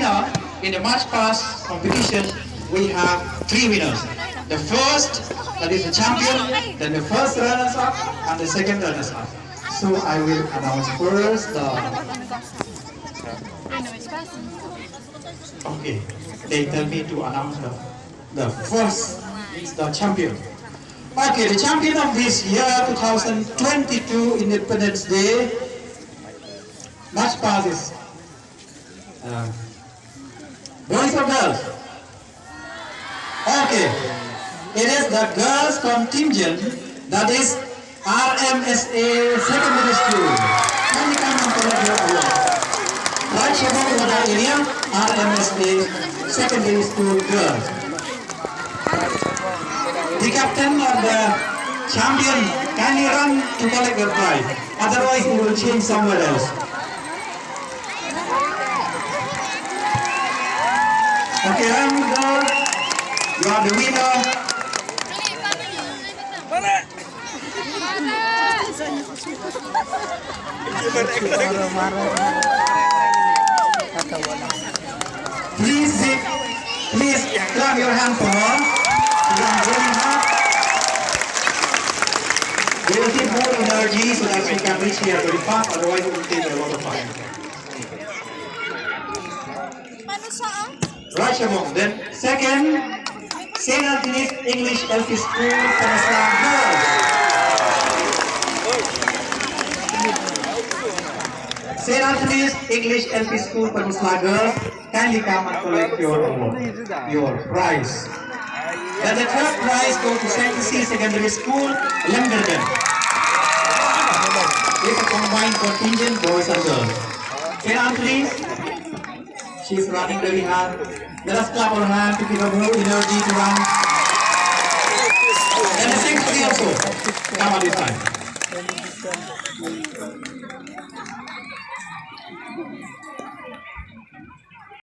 winner in the march past competition, we have 3 winners. The first, that is the champion, then the first runners-up, and the second runners-up. So I will announce first the... Okay, they tell me to announce the first is the champion. Okay, the champion of this year, 2022 Independence Day, march past is boys or girls? Okay, it is the girls contingent, that is RMSA Secondary School. Can you come and collect your award? Right, Shabbat Wada area, RMSA Secondary School girls. The captain or the champion, can you run to collect your prize? Otherwise, we will change somewhere else. Okay, run, girl. You are the winner. Please clap your hand for her. She is very hard. We will keep more energy so that we can reach here very fast, otherwise it will take a lot of time. Right, Shabong. Then second, St. Anthony's English LP School, Panaslang Girls. St. Anthony's English LP School, Panaslang Girls, kindly come and collect your award, your prize. Then the third prize goes to St. C Secondary School, Lembergen. It's a combined contingent, boys and girls. St. Anthony's, she's running very hard. Let us clap our hands to give her more energy to run. And the sixth also, come on this time.